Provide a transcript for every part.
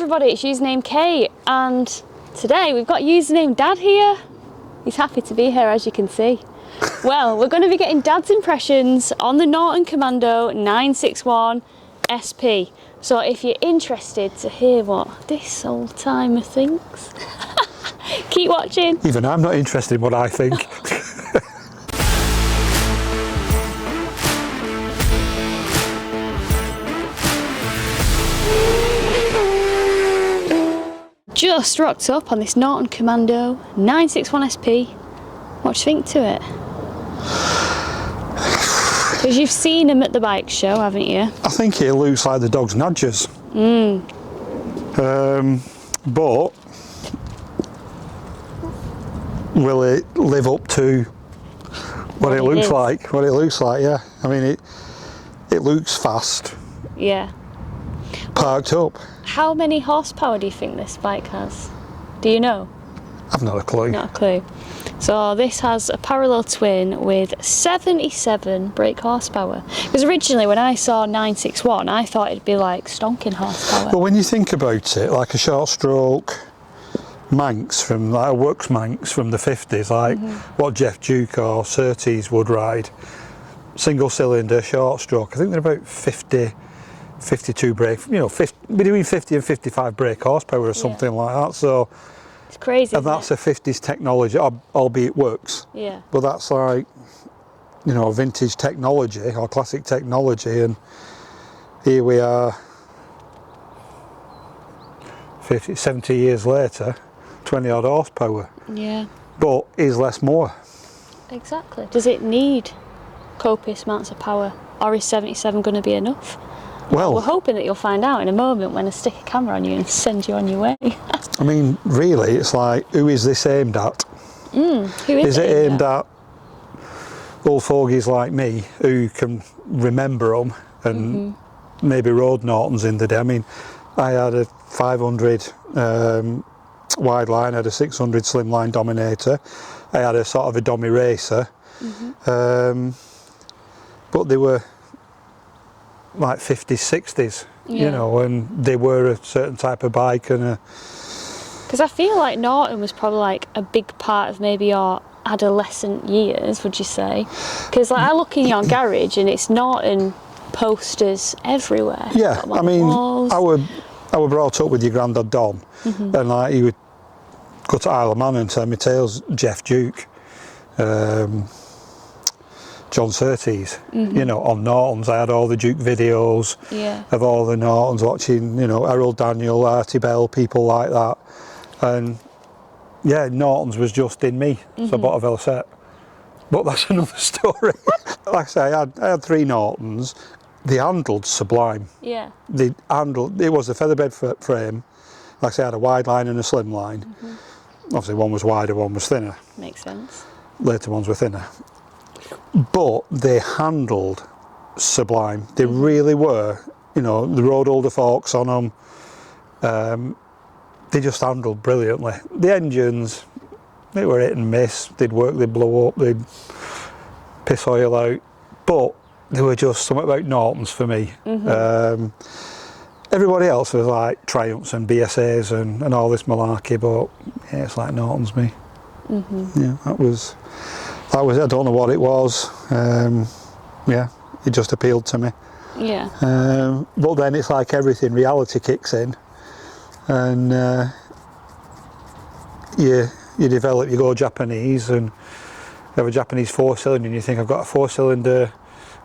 everybody, it's Usernamekate, and today we've got Username Dad here. He's happy to be here, as you can see. Well, we're going to be getting Dad's impressions on the Norton Commando 961 SP. So if you're interested to hear what this old timer thinks, keep watching. Even I'm not interested in what I think. Just rocked up on this Norton Commando 961 SP. What do you think to it? Because you've seen him at the bike show, haven't you? I think it looks like the dog's nudges. But will it live up to what it looks like? What it looks like, yeah. I mean, it looks fast. Yeah. Parked up. How many horsepower do you think this bike has? Do you know? I've not a clue. Not a clue. So this has a parallel twin with 77 brake horsepower. Because originally when I saw 961, I thought it'd be like stonking horsepower. But when you think about it, like a short stroke Manx from, like a works Manx from the 50s, like what Jeff Duke or Surtees would ride, single cylinder, short stroke, I think they're about 52 brake, you know, between 50 and 55 brake horsepower or something like that. So it's crazy. And that's a 50s technology, albeit works. Yeah. But that's like, you know, vintage technology or classic technology, and here we are 50, 70 years later, 20 odd horsepower. Yeah. But is less more. Exactly. Does it need copious amounts of power, or is 77 going to be enough? Well, we're hoping that you'll find out in a moment when I stick a camera on you and send you on your way. I mean, really, it's like, who is this aimed at? Who is it aimed at? Old fogies like me who can remember them and maybe rode Nortons in the day. I mean, I had a 500 wide line, I had a 600 slimline Dominator, I had a sort of a dummy racer, but they were like 50s, 60s, you know, and they were a certain type of bike and a... Because I feel like Norton was probably like a big part of maybe your adolescent years, would you say? Because like I look in your garage and it's Norton posters everywhere. Yeah, I mean, I were brought up with your granddad Don, and like he would go to Isle of Man and tell me tales, Jeff Duke, John Surtees, you know, on Nortons. I had all the Duke videos of all the Nortons, watching, you know, Errol Daniel, Artie Bell, people like that. And yeah, Nortons was just in me, so I bought a Velocette. But that's another story. Like I say, I had 3 Nortons. They handled sublime. Yeah. They handled, it was a featherbed frame. Like I say, I had a wide line and a slim line. Obviously one was wider, one was thinner. Makes sense. Later ones were thinner. But they handled sublime. They really were. You know, they rode older forks on them. They just handled brilliantly. The engines, they were hit and miss. They'd work, they'd blow up, they'd piss oil out. But they were just something about Nortons for me. Everybody else was like Triumphs and BSAs and all this malarkey, but yeah, it's like Nortons me. Yeah, that was it. I don't know what it was. Yeah, it just appealed to me. Yeah. But then it's like everything, reality kicks in, and you develop, you go Japanese and you have a Japanese 4-cylinder and you think, I've got a 4-cylinder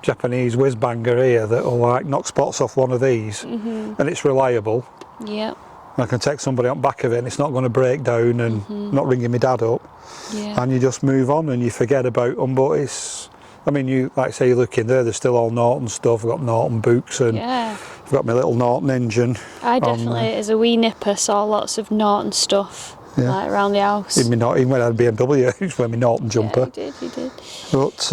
Japanese whiz banger here that will like knock spots off one of these, and it's reliable. Yeah. I can take somebody on the back of it and it's not going to break down and not ringing my dad up. Yeah. And you just move on and you forget about them. But it's, I mean, you like say you look in there, there's still all Norton stuff. I've got Norton books and I've got my little Norton engine. I definitely, as a wee nipper, saw lots of Norton stuff like around the house. Even when I had a BMW, I used to wear my Norton jumper. Yeah, you did. But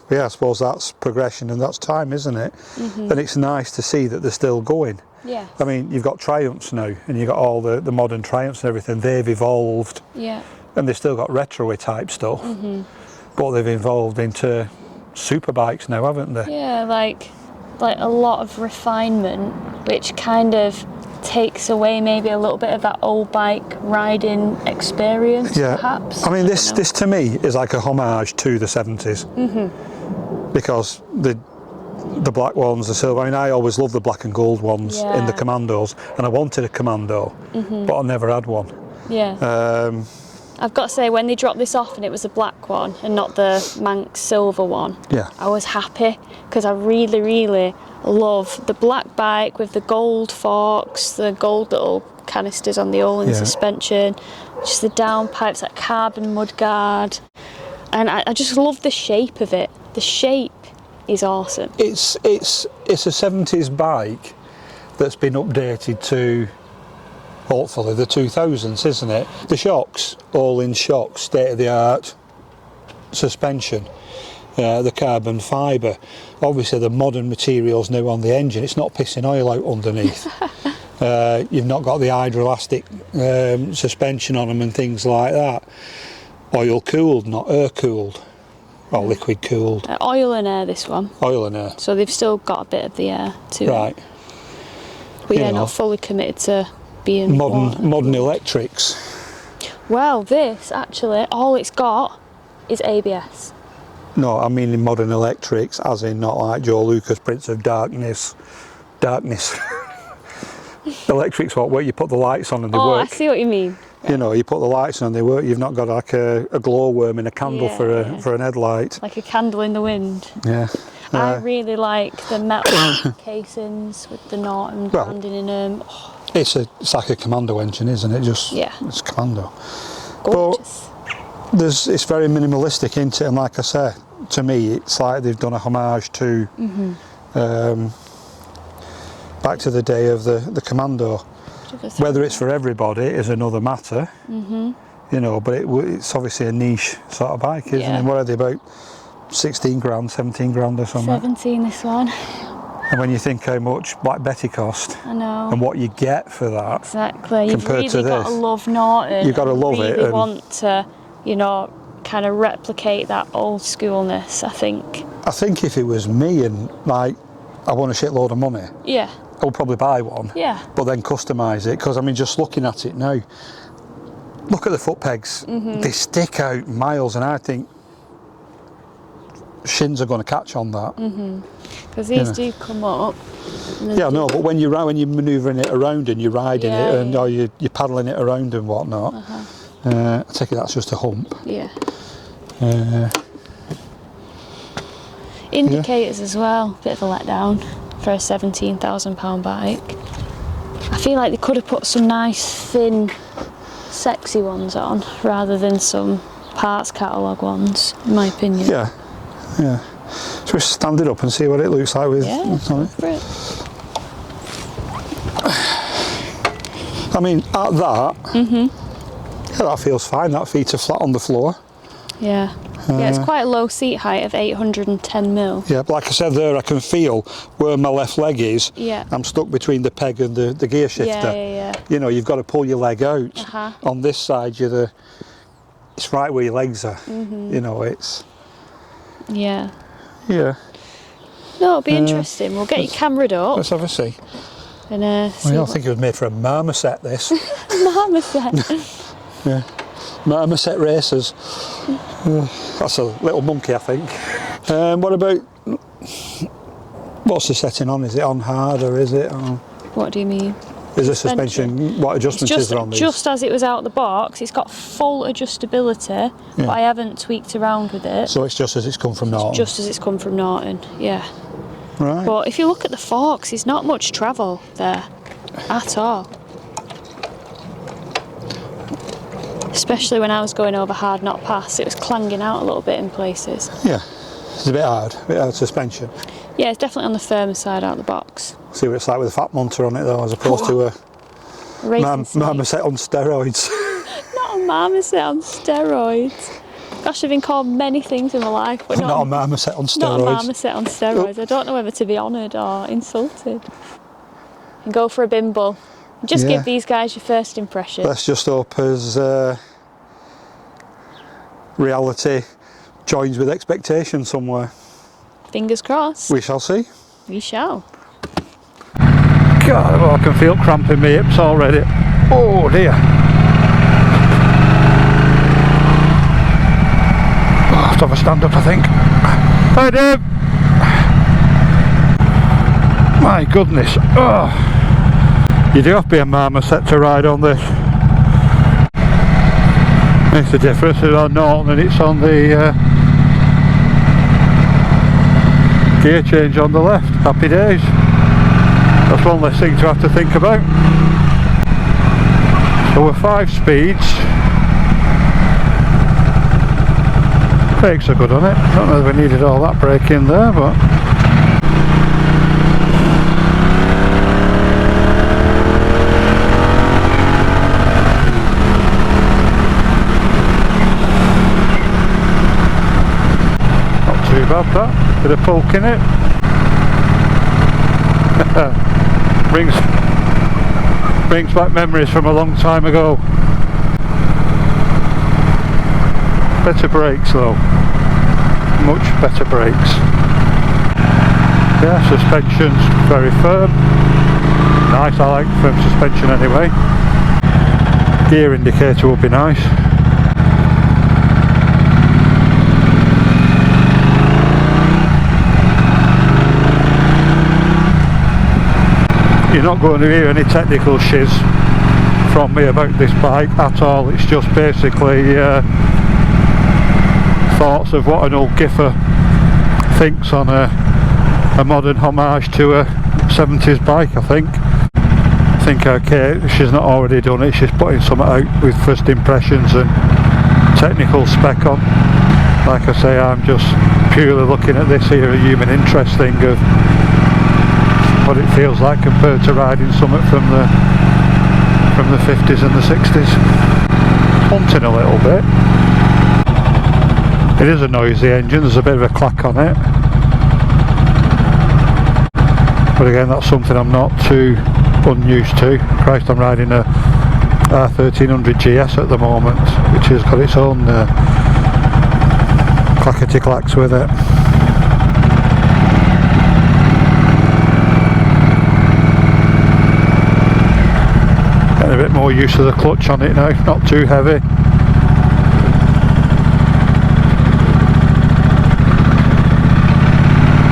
yeah, I suppose that's progression and that's time, isn't it? And it's nice to see that they're still going. Yeah. I mean, you've got Triumphs now, and you've got all the modern Triumphs and everything. They've evolved. Yeah. And they've still got retro type stuff, but they've evolved into super bikes now, haven't they? Yeah, like a lot of refinement, which kind of takes away maybe a little bit of that old bike riding experience, perhaps. I mean, this to me is like a homage to the 70s. Because the black ones, the silver. I mean, I always loved the black and gold ones in the Commandos, and I wanted a Commando, but I never had one. I've got to say, when they dropped this off and it was the black one and not the Manx silver one, I was happy, because I really, really love the black bike with the gold forks, the gold little canisters on the Öhlins suspension, just the downpipes, that carbon mudguard, and I just love the shape of it. The shape is awesome. It's a 70s bike that's been updated to hopefully the 2000s, isn't it? The shocks, all in shocks, state of the art suspension, the carbon fibre, obviously the modern materials now on the engine. It's not pissing oil out underneath. You've not got the hydroelastic suspension on them and things like that. Oil cooled, not air cooled. Well, liquid cooled. Oil and air, this one. Oil and air. So they've still got a bit of the air to it. But yeah, not fully committed to being modern electrics. Well, this actually, all it's got is ABS. No, I mean in modern electrics, as in not like Joe Lucas, Prince of Darkness. Electrics, where you put the lights on and they work. Oh, I see what you mean. You know, you put the lights on and they work. You've not got like a glowworm in a candle for an headlight. Like a candle in the wind. Yeah. I really like the metal casings with the Norton branding in them. Oh. It's like a Commando engine, isn't it? It's Commando. Gorgeous. But it's very minimalistic, isn't it? And like I say, to me, it's like they've done a homage to back to the day of the Commando. Whether it's for everybody is another matter, you know, but it's obviously a niche sort of bike, isn't it? What are they, about 16 grand, 17 grand or something? 17 this one. And when you think how much Black Betty cost, I know, and what you get for that, exactly, you've really got to love Norton. You've got to love it. Really want to, you know, kind of replicate that old schoolness. I think if it was me and like I want a shitload of money, I would probably buy one. But then customise it, because I mean, just looking at it now, look at the foot pegs. They stick out miles, and I think shins are going to catch on that. Because these do come up. Yeah, no, but when you're manoeuvring it around and you're riding it, and or you're paddling it around and whatnot, I take it that's just a hump. Indicators as well, bit of a letdown for a £17,000 bike. I feel like they could have put some nice, thin, sexy ones on rather than some parts catalogue ones, in my opinion. Yeah. So we stand it up and see what it looks like with on it. I mean, at that, that feels fine. That feet are flat on the floor. Yeah, it's quite a low seat height of 810mm. Yeah, but like I said there, I can feel where my left leg is. I'm stuck between the peg and the gear shifter. You know, you've got to pull your leg out. On this side, it's right where your legs are. You know, it's... Yeah. No, it'll be interesting. We'll get you cameraed up. Let's have a see. And I think it was made for a marmoset, this. Marmoset? Marmoset racers. That's a little monkey, I think. What about... What's the setting on? Is it on hard or is it on... What do you mean? Is the suspension, what adjustments is there on these? Just as it was out the box, it's got full adjustability, but I haven't tweaked around with it. So it's just as it's come from Norton? Just as it's come from Norton, yeah. Right. But if you look at the forks, there's not much travel there at all. Especially when I was going over Hard Knot Pass, it was clanging out a little bit in places. Yeah, it's a bit hard suspension. Yeah, it's definitely on the firmer side out of the box. See what it's like with a fat munter on it though, as opposed to a marmoset on steroids. Not a marmoset on steroids. Gosh, I've been called many things in my life, but not a marmoset on steroids. Not a marmoset on steroids. I don't know whether to be honoured or insulted. And go for a bimble. Just give these guys your first impression. Let's just hope as reality joins with expectation somewhere. Fingers crossed. We shall see. We shall. God, oh, I can feel cramp in my hips already. Oh dear. Oh, I have to have a stand up, I think. Hi Dave. My goodness. Oh. You do have to be a marmoset to ride on this. Makes a difference. It's on Norton and it's on the gear change on the left. Happy days. That's one less thing to have to think about. So we're 5 speeds. Brakes are good on it. Don't know if we needed all that brake in there, but not too bad that. Bit of poke in it. brings back memories from a long time ago. Better brakes though, much better brakes. Yeah, suspension's very firm, nice. I like firm suspension anyway. Gear indicator would be nice. You're not going to hear any technical shiz from me about this bike at all. It's just basically thoughts of what an old giffer thinks on a modern homage to a 70s bike. I think okay, she's not already done it. She's putting something out with first impressions and technical spec on. Like I say, I'm just purely looking at this here, a human interest thing of what it feels like compared to riding something from the 50s and the 60s. Hunting a little bit. It is a noisy engine, there's a bit of a clack on it. But again, that's something I'm not too unused to. Christ, I'm riding a R1300 GS at the moment, which has got its own clackety clacks with it. Getting a bit more use of the clutch on it now, not too heavy.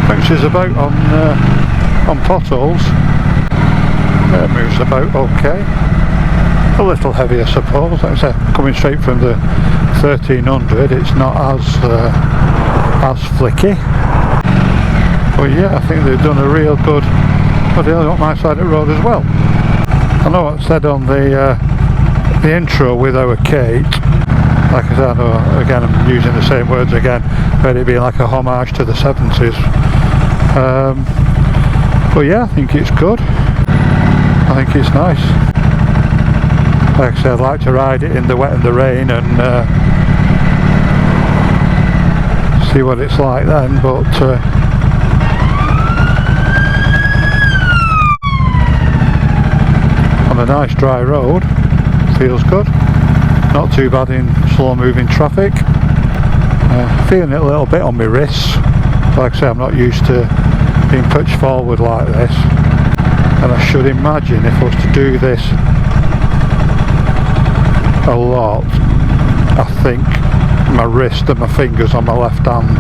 Bounces about on potholes. It moves about okay. A little heavy, I suppose. Like I said, coming straight from the 1300, it's not as flicky. But yeah, I think they've done a real good. But they only want my side of the road as well. I know what I said on the intro with our Kate. Like I said, I know, again, I'm using the same words again, but it being like a homage to the 70s. But yeah, I think it's good. I think it's nice. Like I said, I'd like to ride it in the wet and the rain and see what it's like then, but on a nice dry road, feels good. Not too bad in slow moving traffic. Feeling it a little bit on my wrists. Like I say, I'm not used to being pushed forward like this, and I should imagine if I was to do this a lot, I think my wrist and my fingers on my left hand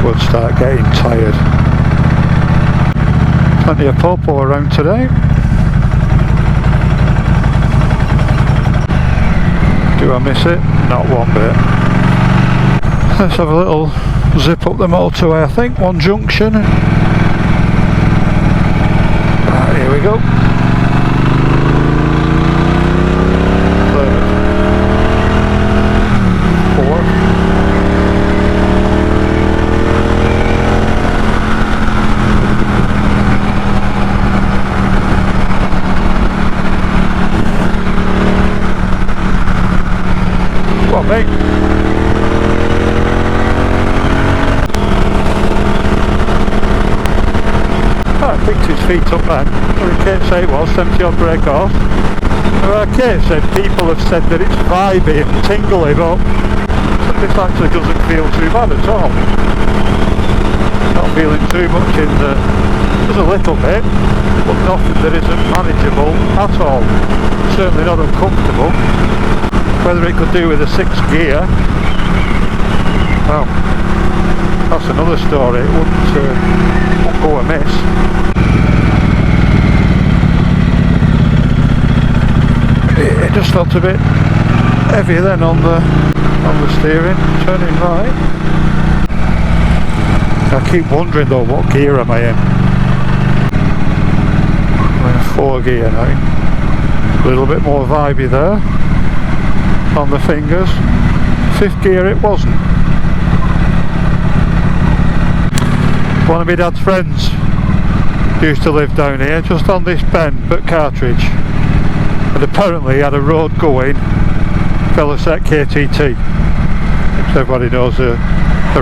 would start getting tired. Plenty of popo around today. Do I miss it? Not one bit. Let's have a little zip up the motorway, I think, one junction. Right, here we go. Third. Fourth. What, mate? I picked his feet up then. Kate said it was 70 odd brake horse. Kate said people have said that it's vibey and tingly, but this actually doesn't feel too bad at all. Not feeling too much in the There's a little bit, but nothing that isn't manageable at all. Certainly not uncomfortable. Whether it could do with a 6th gear, well, that's another story. It wouldn't go amiss. It just felt a bit heavier then on the steering, turning right. I keep wondering though, what gear am I in? I'm in 4 gear now. A little bit more vibey there on the fingers. 5th gear it wasn't. One of my dad's friends used to live down here, just on this bend but Cartridge, and apparently he had a road going Velocet KTT, which everybody knows a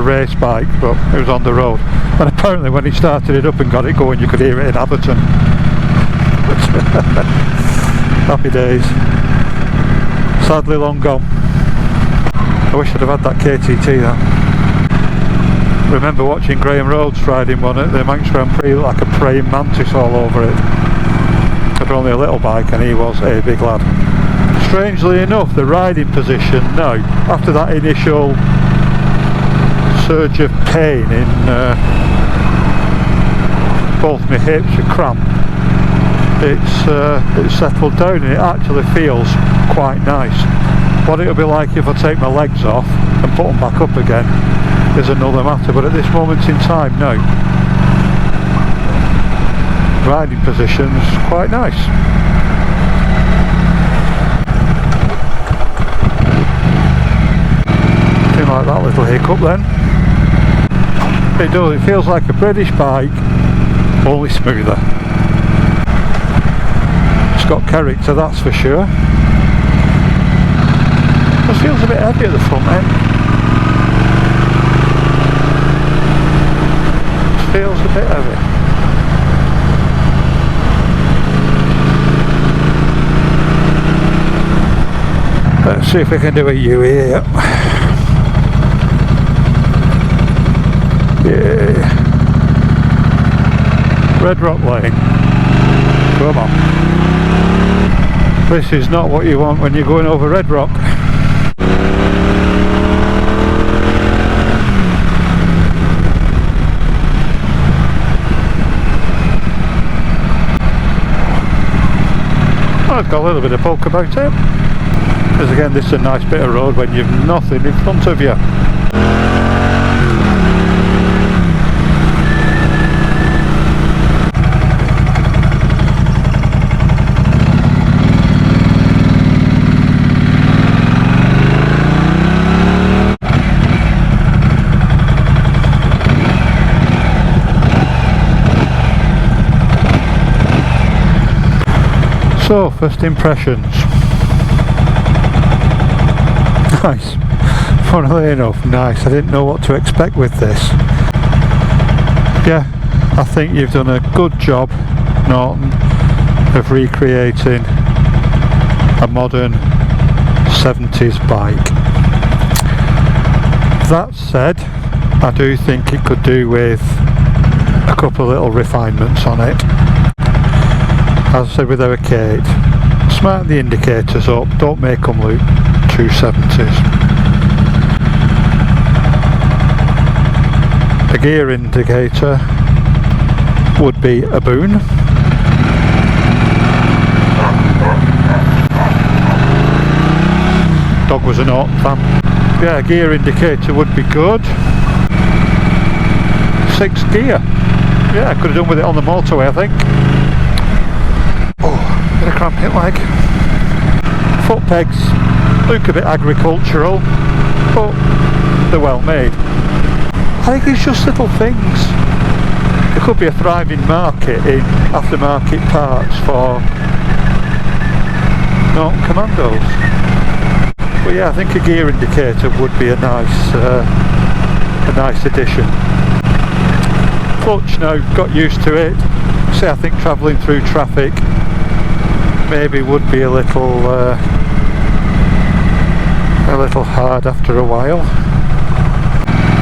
race bike, but it was on the road, and apparently when he started it up and got it going you could hear it in Atherton. Happy days. Sadly long gone. I wish I'd have had that KTT then. Remember watching Graham Rhodes riding one at the Manx Grand Prix, like a praying mantis all over it. Had only a little bike and he was a big lad. Strangely enough, the riding position now, after that initial surge of pain in both my hips and cramp, it's settled down and it actually feels quite nice. What it'll be like if I take my legs off and put them back up again is another matter, but at this moment in time, no. Riding position's quite nice. Didn't like that little hiccup then. It does, it feels like a British bike, only smoother. It's got character, that's for sure. It feels a bit heavy at the front end. Feels a bit heavy. Let's see if we can do a U here. Yeah. Red Rock Lane. Come on. This is not what you want when you're going over Red Rock. It's got a little bit of bulk about it, because again this is a nice bit of road when you've nothing in front of you. So, first impressions. Nice. Funnily enough, nice. I didn't know what to expect with this. Yeah, I think you've done a good job, Norton, of recreating a modern 70s bike. That said, I do think it could do with a couple of little refinements on it. As I said with our Kate, smarten the indicators up, don't make them look too 70s. A gear indicator would be a boon. Dog was a Norton fan. Yeah, a gear indicator would be good. 6th gear. Yeah, I could have done with it on the motorway, I think. A cramping leg. Foot pegs look a bit agricultural, but they're well made. I think it's just little things. There could be a thriving market in aftermarket parts for Norton Commandos. But yeah, I think a gear indicator would be a nice addition. Clutch now, got used to it. See, I think travelling through traffic maybe would be a little hard after a while.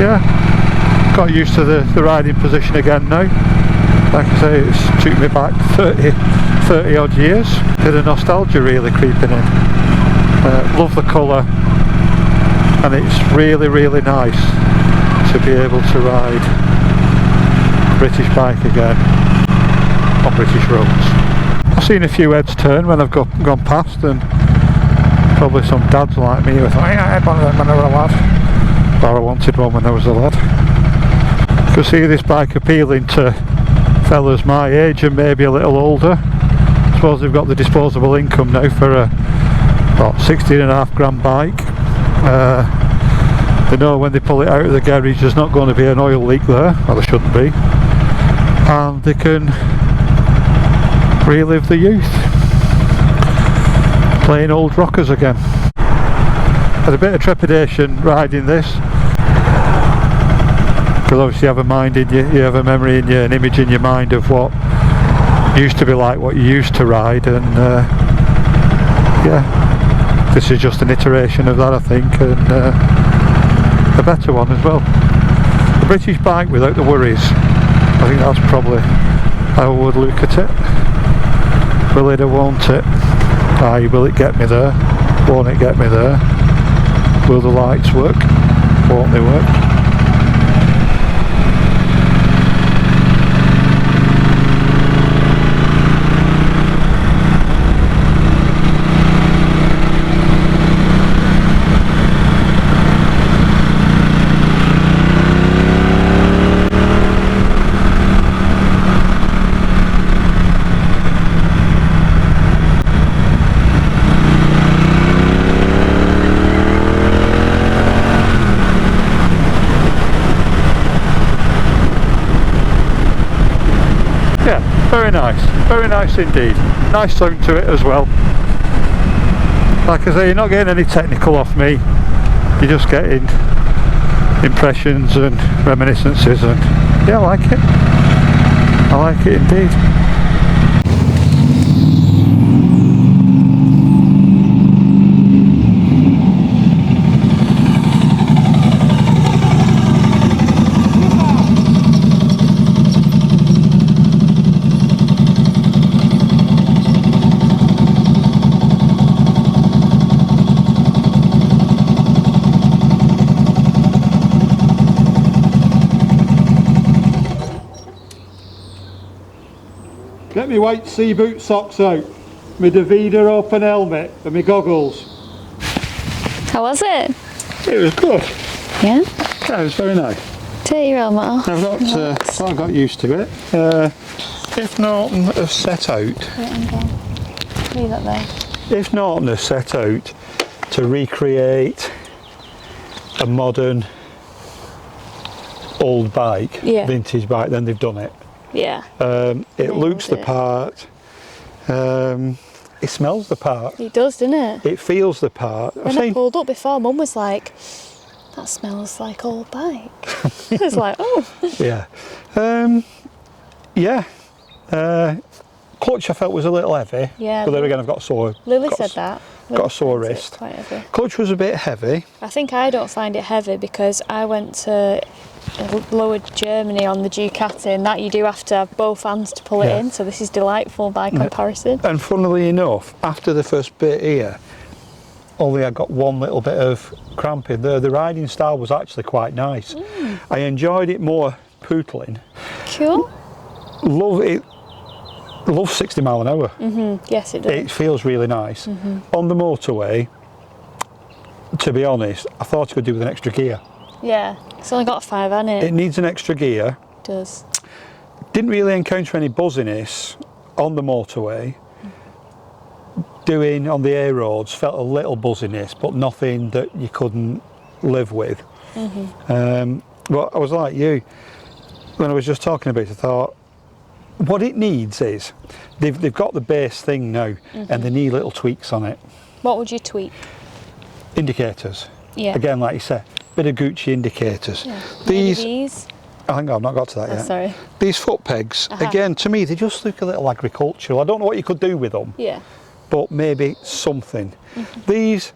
Yeah, got used to the riding position again now. Like I say, it's took me back 30 odd years. Bit of nostalgia really creeping in. Love the colour, and it's really, really nice to be able to ride a British bike again on British roads. I've seen a few heads turn when I've gone past, and probably some dads like me who thought, yeah, I had one of them when I was a lad, or I wanted one when I was a lad. I could see this bike appealing to fellas my age and maybe a little older. I suppose they've got the disposable income now for a 16.5 grand bike. They know when they pull it out of the garage there's not going to be an oil leak there, or there shouldn't be, and they can relive the youth, playing old rockers again. Had a bit of trepidation riding this, because obviously you have a mind in you have a memory in you, an image in your mind of what used to be like, what you used to ride, and yeah, this is just an iteration of that, I think, and a better one as well. A British bike without the worries. I think that's probably how I would look at it. Will it or won't it? Aye, will it get me there? Won't it get me there? Will the lights work? Won't they work? Very nice indeed. Nice sound to it as well. Like I say, you're not getting any technical off me, you're just getting impressions and reminiscences, and yeah, I like it. I like it indeed. Get me white sea boot socks out, my Davida open helmet and my goggles. How was it? It was good. Yeah? Yeah, it was very nice. Take your helmet off. I've got used to it. If Norton have set out... Leave that there. If Norton has set out to recreate a modern old bike, vintage bike, then they've done it. Yeah. It looks the part. It smells the part. It does, doesn't it? It feels the part. When I pulled up before, Mum was like, that smells like old bike. I was like, oh. Yeah. Yeah. Clutch I felt was a little heavy. Yeah. But there again, I've got a sore. Lily said that. Got a sore wrist. Quite heavy. Clutch was a bit heavy. I think I don't find it heavy because I went to Lower Germany on the Ducati, and that you do have to have both hands to pull it in, so this is delightful by comparison. And funnily enough, after the first bit here, only I got one little bit of cramping there. The riding style was actually quite nice. I enjoyed it more pootling. Cool. Love it. Love 60 mile an hour. Yes, it does. It feels really nice. On the motorway, to be honest, I thought I could do with an extra gear. Yeah, it's only got 5, hasn't it? It needs an extra gear. It does. Didn't really encounter any buzziness on the motorway. Doing on the A roads, felt a little buzziness, but nothing that you couldn't live with. But I was like you, when I was just talking about it, I thought, what it needs is, they've got the base thing now, and they need little tweaks on it. What would you tweak? Indicators. Yeah. Again, like you said, bit of Gucci indicators. Yeah. These. I think I've not got to that yet. Sorry. These foot pegs, again, to me, they just look a little agricultural. I don't know what you could do with them. Yeah. But maybe something. These,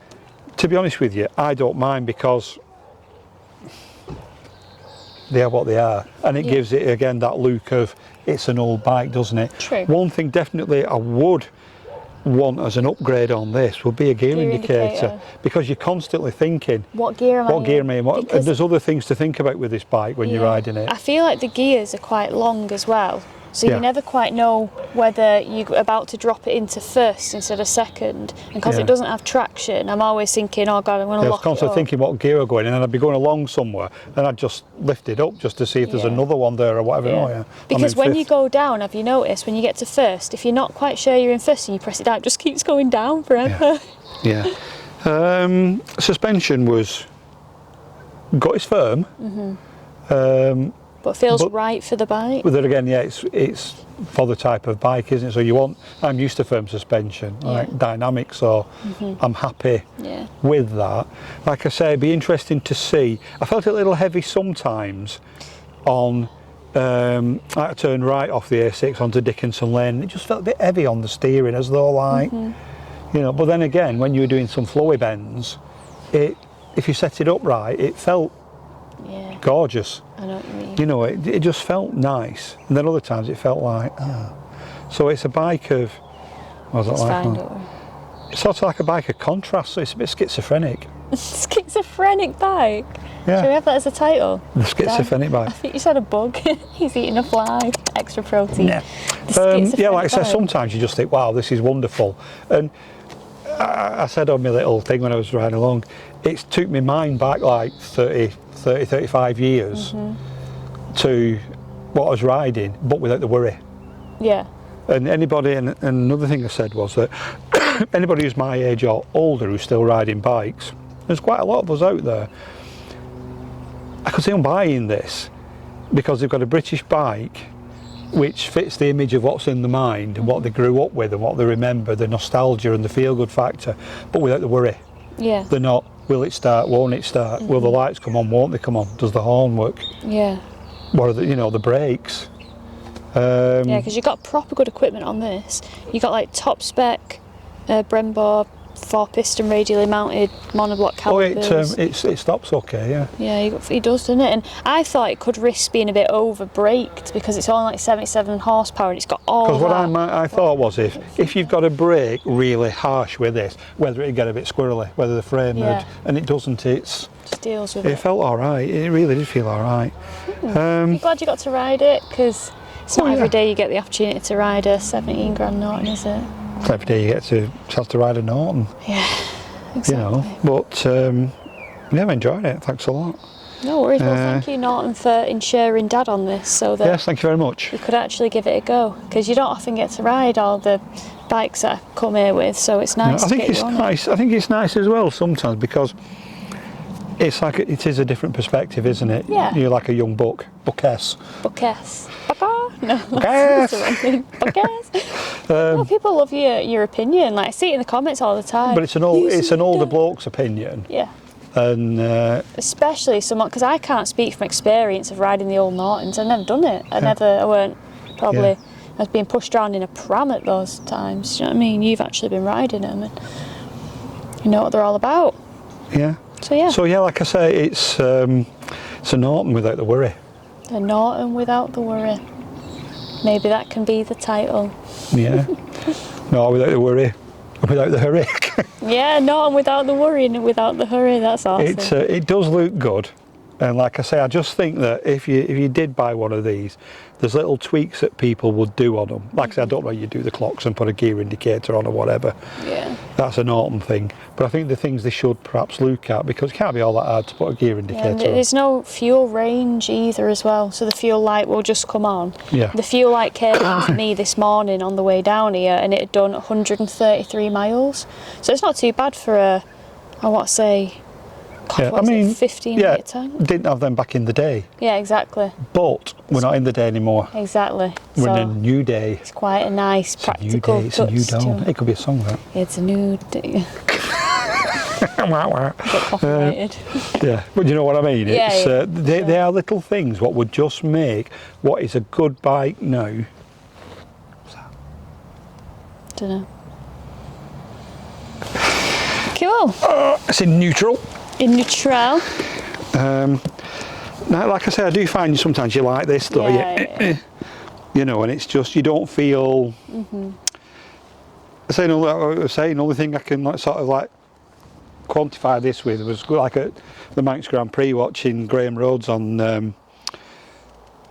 to be honest with you, I don't mind because they are what they are, and it gives it again that look of it's an old bike, doesn't it? True. One thing definitely I would want as an upgrade on this would be a gear indicator, because you're constantly thinking, what gear am I in? And there's other things to think about with this bike when you're riding it. I feel like the gears are quite long as well, so you never quite know whether you're about to drop it into first instead of second, and because it doesn't have traction, I'm always thinking, oh god, I'm going to lock it up. I was constantly thinking what gear I'm going in, and I'd be going along somewhere and I'd just lift it up just to see if there's another one there or whatever. Because when you go down, have you noticed when you get to first, if you're not quite sure you're in first and you press it down, it just keeps going down forever. Suspension got its firm. But feels right for the bike. But then again, it's for the type of bike, isn't it? So I'm used to firm suspension, like dynamic, so I'm happy with that. Like I say, it'd be interesting to see. I felt it a little heavy sometimes on, I turned right off the A6 onto Dickinson Lane. It just felt a bit heavy on the steering, as though like, you know, but then again, when you were doing some flowy bends, if you set it up right, it felt gorgeous. I know what you mean. You know, it just felt nice, and then other times it felt like, So it's a bike of, what's it like? It's sort of like a bike of contrast, so it's a bit schizophrenic. Schizophrenic bike? Yeah. Should we have that as a title? The schizophrenic bike. I think you said a bug. He's eating a fly. Extra protein. Yeah. Like I said, sometimes you just think, wow, this is wonderful. And I said on my little thing when I was riding along, it's took my mind back like 35 years to what I was riding, but without the worry. Yeah. And another thing I said was that anybody who's my age or older who's still riding bikes, there's quite a lot of us out there. I could see them buying this because they've got a British bike which fits the image of what's in the mind and what they grew up with and what they remember, the nostalgia and the feel-good factor, but without the worry. Yeah. They're not, will it start, won't it start, will the lights come on, won't they come on, does the horn work? Yeah. What are the brakes? Yeah, because you've got proper good equipment on this. You've got like top spec Brembo 4-piston radially mounted monoblock calipers. It stops okay, yeah. Yeah, it does, doesn't it? And I thought it could risk being a bit over braked because it's only like 77 horsepower and it's got all that. Because what I thought was if you've got to brake really harsh with this, whether it'd get a bit squirrely, whether the frame would, and it doesn't, just deals with it. It felt alright, it really did feel alright. I'm glad you got to ride it, because it's not every day you get the opportunity to ride a 17 grand Norton, is it? Every day you get to have to ride a Norton. Yeah, exactly. You know, but I enjoyed it. Thanks a lot. No worries. Well, thank you, Norton, for insuring Dad on this, so that yes, thank you very much. we could actually give it a go, because you don't often get to ride all the bikes that I come here with, so it's nice. I think it's nice. I think it's nice as well sometimes because it's like it is a different perspective, isn't it? Yeah. You're like a young buckess. Buckess. No, Buckess. that's the wrong thing. Buckess. No, people love your opinion. Like I see it in the comments all the time. But it's an older bloke's opinion. Yeah. And especially someone, because I can't speak from experience of riding the old Nortons. I've never done it. I weren't probably. I was being pushed around in a pram at those times. Do you know what I mean? You've actually been riding them, and you know what they're all about. Yeah. So yeah, like I say, it's a Norton without the worry. A Norton without the worry. Maybe that can be the title. Yeah. No, without the worry, without the hurry. Yeah, Norton without the worry and without the hurry. That's awesome. It does look good, and like I say, I just think that if you did buy one of these, there's little tweaks that people would do on them. Like I say, I don't know, you do the clocks and put a gear indicator on or whatever. Yeah. That's a Norton thing. But I think the things they should perhaps look at, because it can't be all that hard to put a gear indicator on. There's no fuel range either as well, so the fuel light will just come on. Yeah. The fuel light came on to me this morning on the way down here, and it had done 133 miles. So it's not too bad for I want to say, 15 litre tank. Didn't have them back in the day. Yeah, exactly. But we're not in the day anymore. Exactly. We're in a new day. It's quite a nice practical touch. It's a new dawn. It could be a song, that. It's a new day. Get copyrighted. Yeah, but you know what I mean? Yeah, they are little things what would just make what is a good bike now. What's that? Don't know. Cool. It's in neutral. In neutral. Now, like I say, I do find sometimes you like this though. Yeah. You know, and it's just you don't feel. I say the only thing I can like, sort of like quantify this with was like at the Manx Grand Prix watching Graham Rhodes on a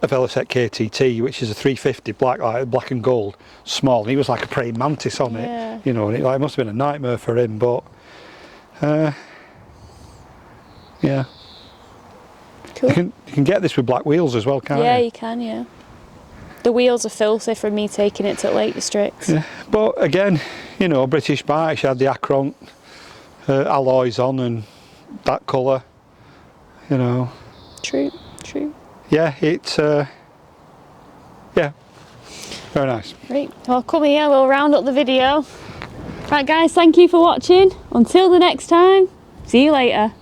Velocet KTT, which is a 350 black and gold, small. And he was like a praying mantis on it, you know, and it must have been a nightmare for him. But yeah, cool. You can get this with black wheels as well, can't you? Yeah, you can. Yeah. The wheels are filthy from me taking it to Lake District. Yeah, but again, you know, British bikes, you had the Acron alloys on and that colour, you know. True. Yeah, it's yeah, very nice. Right, well come here, we'll round up the video. Right guys, thank you for watching. Until the next time, see you later.